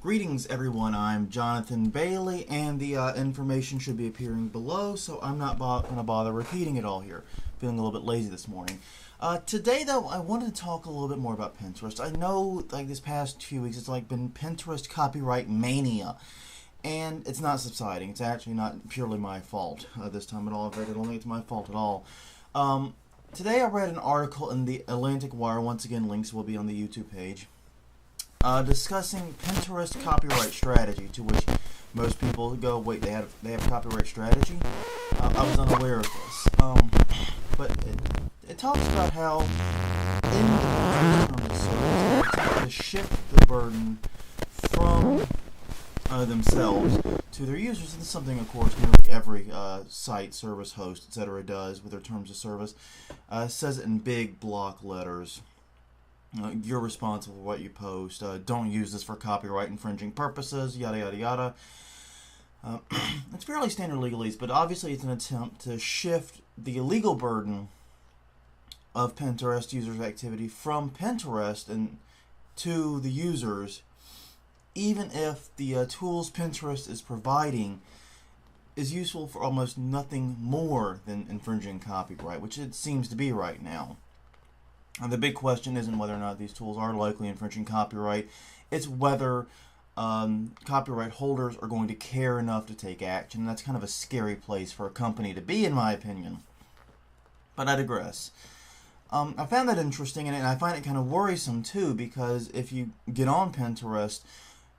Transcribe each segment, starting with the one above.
Greetings everyone, I'm Jonathan Bailey, and the information should be appearing below, so I'm not going to bother repeating it all here. Feeling a little bit lazy this morning. Today though, I wanted to talk a little bit more about Pinterest. I know like this past few weeks it's like been Pinterest copyright mania, and it's not subsiding. It's actually not purely my fault this time at all. In fact, I don't think it's my fault at all. Today I read an article in the Atlantic Wire, once again links will be on the YouTube page, discussing Pinterest copyright strategy, to which most people go, wait, they have copyright strategy? I was unaware of this. But it talks about how in the service to shift the burden from themselves to their users. And this is something, of course, nearly every site, service, host, etc. does with their terms of service. Says it in big block letters. You're responsible for what you post. Don't use this for copyright infringing purposes, yada yada yada. It's fairly standard legalese, but obviously it's an attempt to shift the legal burden of Pinterest users' activity from Pinterest and to the users, even if the tools Pinterest is providing is useful for almost nothing more than infringing copyright, which it seems to be right now. The big question isn't whether or not these tools are likely infringing copyright. It's whether copyright holders are going to care enough to take action. That's kind of a scary place for a company to be, in my opinion. But I digress. I found that interesting, and I find it kind of worrisome, too, because if you get on Pinterest,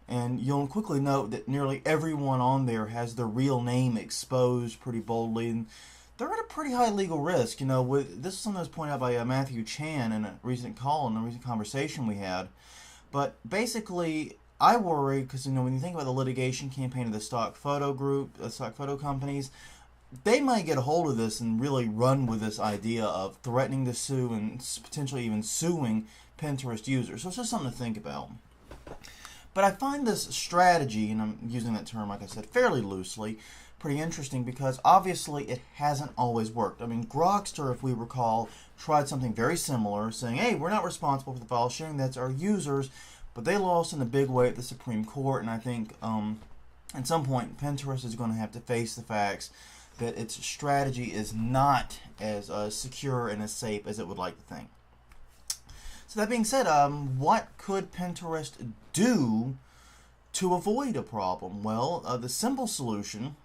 and you'll quickly note that nearly everyone on there has their real name exposed pretty boldly, and they're at a pretty high legal risk. You know, this is something that was pointed out by Matthew Chan in a recent conversation we had. But basically, I worry because, you know, when you think about the litigation campaign of the stock photo group, stock photo companies, they might get a hold of this and really run with this idea of threatening to sue and potentially even suing Pinterest users. So it's just something to think about. But I find this strategy, and I'm using that term, like I said, fairly loosely, pretty interesting because obviously it hasn't always worked. I mean, Grokster, if we recall, tried something very similar, saying, hey, we're not responsible for the file sharing, that's our users, but they lost in a big way at the Supreme Court, and I think at some point Pinterest is going to have to face the facts that its strategy is not as secure and as safe as it would like to think. So that being said, what could Pinterest do to avoid a problem? Well, the simple solution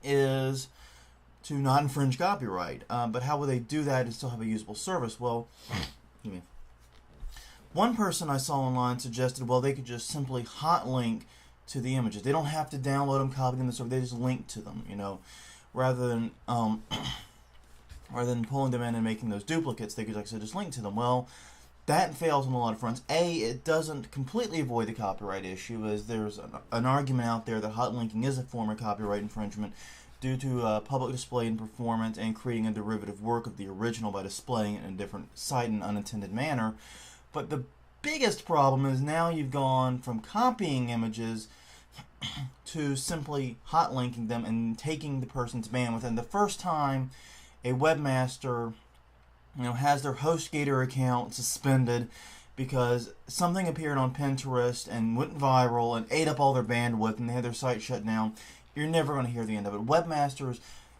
is to not infringe copyright. But how would they do that and still have a usable service? Well, one person I saw online suggested, well, they could just simply hot link to the images. They don't have to download them, copy them, so they just link to them, you know, rather than pulling them in and making those duplicates. They could, like I said, just link to them. Well, that fails on a lot of fronts. It doesn't completely avoid the copyright issue, as there's an argument out there that hot linking is a form of copyright infringement due to public display and performance and creating a derivative work of the original by displaying it in a different site in an unintended manner. But the biggest problem is now you've gone from copying images to simply hot linking them and taking the person's bandwidth. And the first time a webmaster, you know, has their HostGator account suspended because something appeared on Pinterest and went viral and ate up all their bandwidth and they had their site shut down, you're never going to hear the end of it. Webmasters,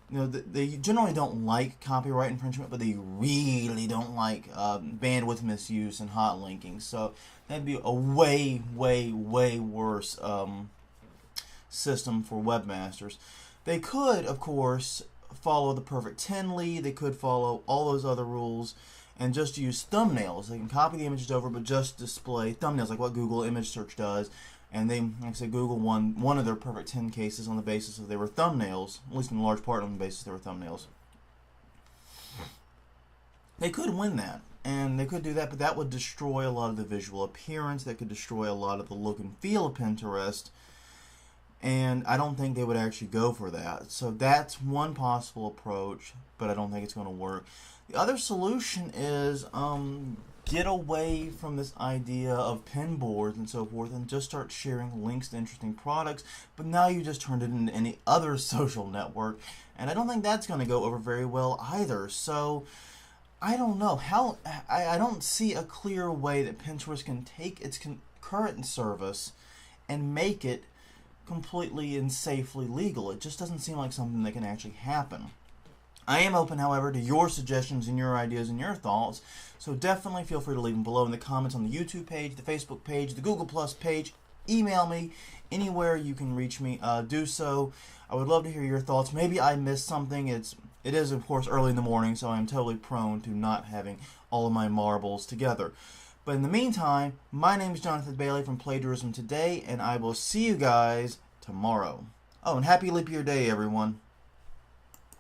you know, they generally don't like copyright infringement, but they really don't like bandwidth misuse and hot linking. So that'd be a way, way, way worse system for webmasters. They could, of course, follow the Perfect 10 lead. They could follow all those other rules and just use thumbnails. They can copy the images over, but just display thumbnails, like what Google image search does. And they, like I said, Google won one of their Perfect 10 cases on the basis that they were thumbnails, at least in large part on the basis they were thumbnails. They could win that, and they could do that, but that would destroy a lot of the visual appearance. That could destroy a lot of the look and feel of Pinterest. And I don't think they would actually go for that. So that's one possible approach, but I don't think it's going to work. The other solution is get away from this idea of pin boards and so forth and just start sharing links to interesting products. But now you just turned it into any other social network, and I don't think that's going to go over very well either. So I don't know how. I don't see a clear way that Pinterest can take its current service and make it completely and safely legal. It just doesn't seem like something that can actually happen. I am open, however, to your suggestions and your ideas and your thoughts, so definitely feel free to leave them below in the comments on the YouTube page, the Facebook page, the Google Plus page. Email me anywhere you can reach me. Do so. I would love to hear your thoughts. Maybe I missed something. It is, of course, early in the morning, so I'm totally prone to not having all of my marbles together. But in the meantime, my name is Jonathan Bailey from Plagiarism Today, and I will see you guys tomorrow. Oh, and happy Leap Year Day, everyone.